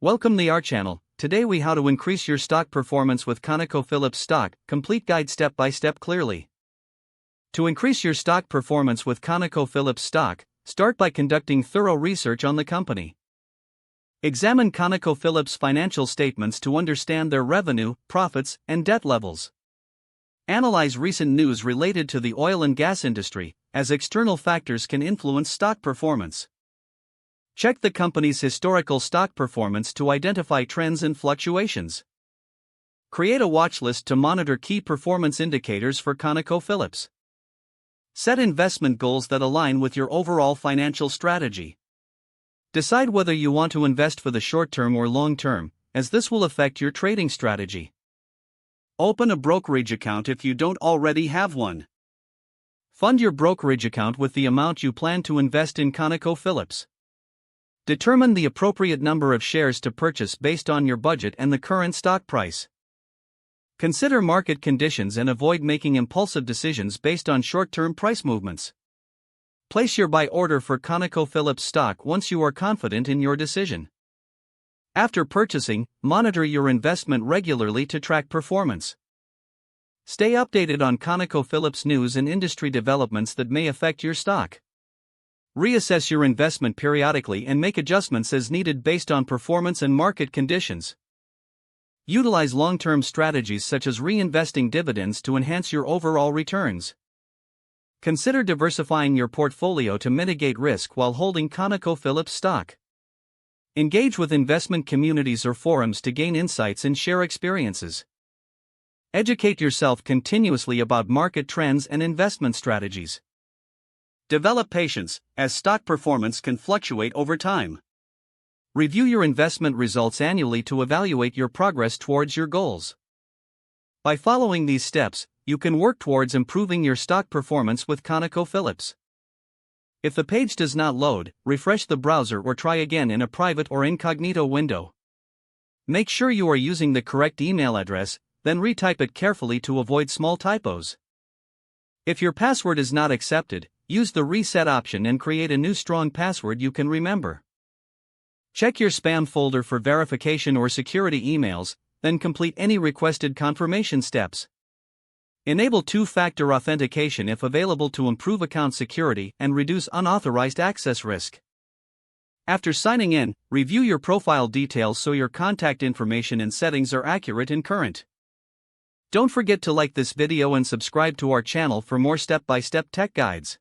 Welcome to our channel. Today we how to increase your stock performance with ConocoPhillips stock, complete guide step by step clearly. To increase your stock performance with ConocoPhillips stock, start by conducting thorough research on the company. Examine ConocoPhillips financial statements to understand their revenue, profits, and debt levels. Analyze recent news related to the oil and gas industry, as external factors can influence stock performance. Check the company's historical stock performance to identify trends and fluctuations. Create a watch list to monitor key performance indicators for ConocoPhillips. Set investment goals that align with your overall financial strategy. Decide whether you want to invest for the short term or long term, as this will affect your trading strategy. Open a brokerage account if you don't already have one. Fund your brokerage account with the amount you plan to invest in ConocoPhillips. Determine the appropriate number of shares to purchase based on your budget and the current stock price. Consider market conditions and avoid making impulsive decisions based on short-term price movements. Place your buy order for ConocoPhillips stock once you are confident in your decision. After purchasing, monitor your investment regularly to track performance. Stay updated on ConocoPhillips news and industry developments that may affect your stock. Reassess your investment periodically and make adjustments as needed based on performance and market conditions. Utilize long-term strategies such as reinvesting dividends to enhance your overall returns. Consider diversifying your portfolio to mitigate risk while holding ConocoPhillips stock. Engage with investment communities or forums to gain insights and share experiences. Educate yourself continuously about market trends and investment strategies. Develop patience, as stock performance can fluctuate over time. Review your investment results annually to evaluate your progress towards your goals. By following these steps, you can work towards improving your stock performance with ConocoPhillips. If the page does not load, refresh the browser or try again in a private or incognito window. Make sure you are using the correct email address, then retype it carefully to avoid small typos. If your password is not accepted, use the reset option and create a new strong password you can remember. Check your spam folder for verification or security emails, then complete any requested confirmation steps. Enable two-factor authentication if available to improve account security and reduce unauthorized access risk. After signing in, review your profile details so your contact information and settings are accurate and current. Don't forget to like this video and subscribe to our channel for more step-by-step tech guides.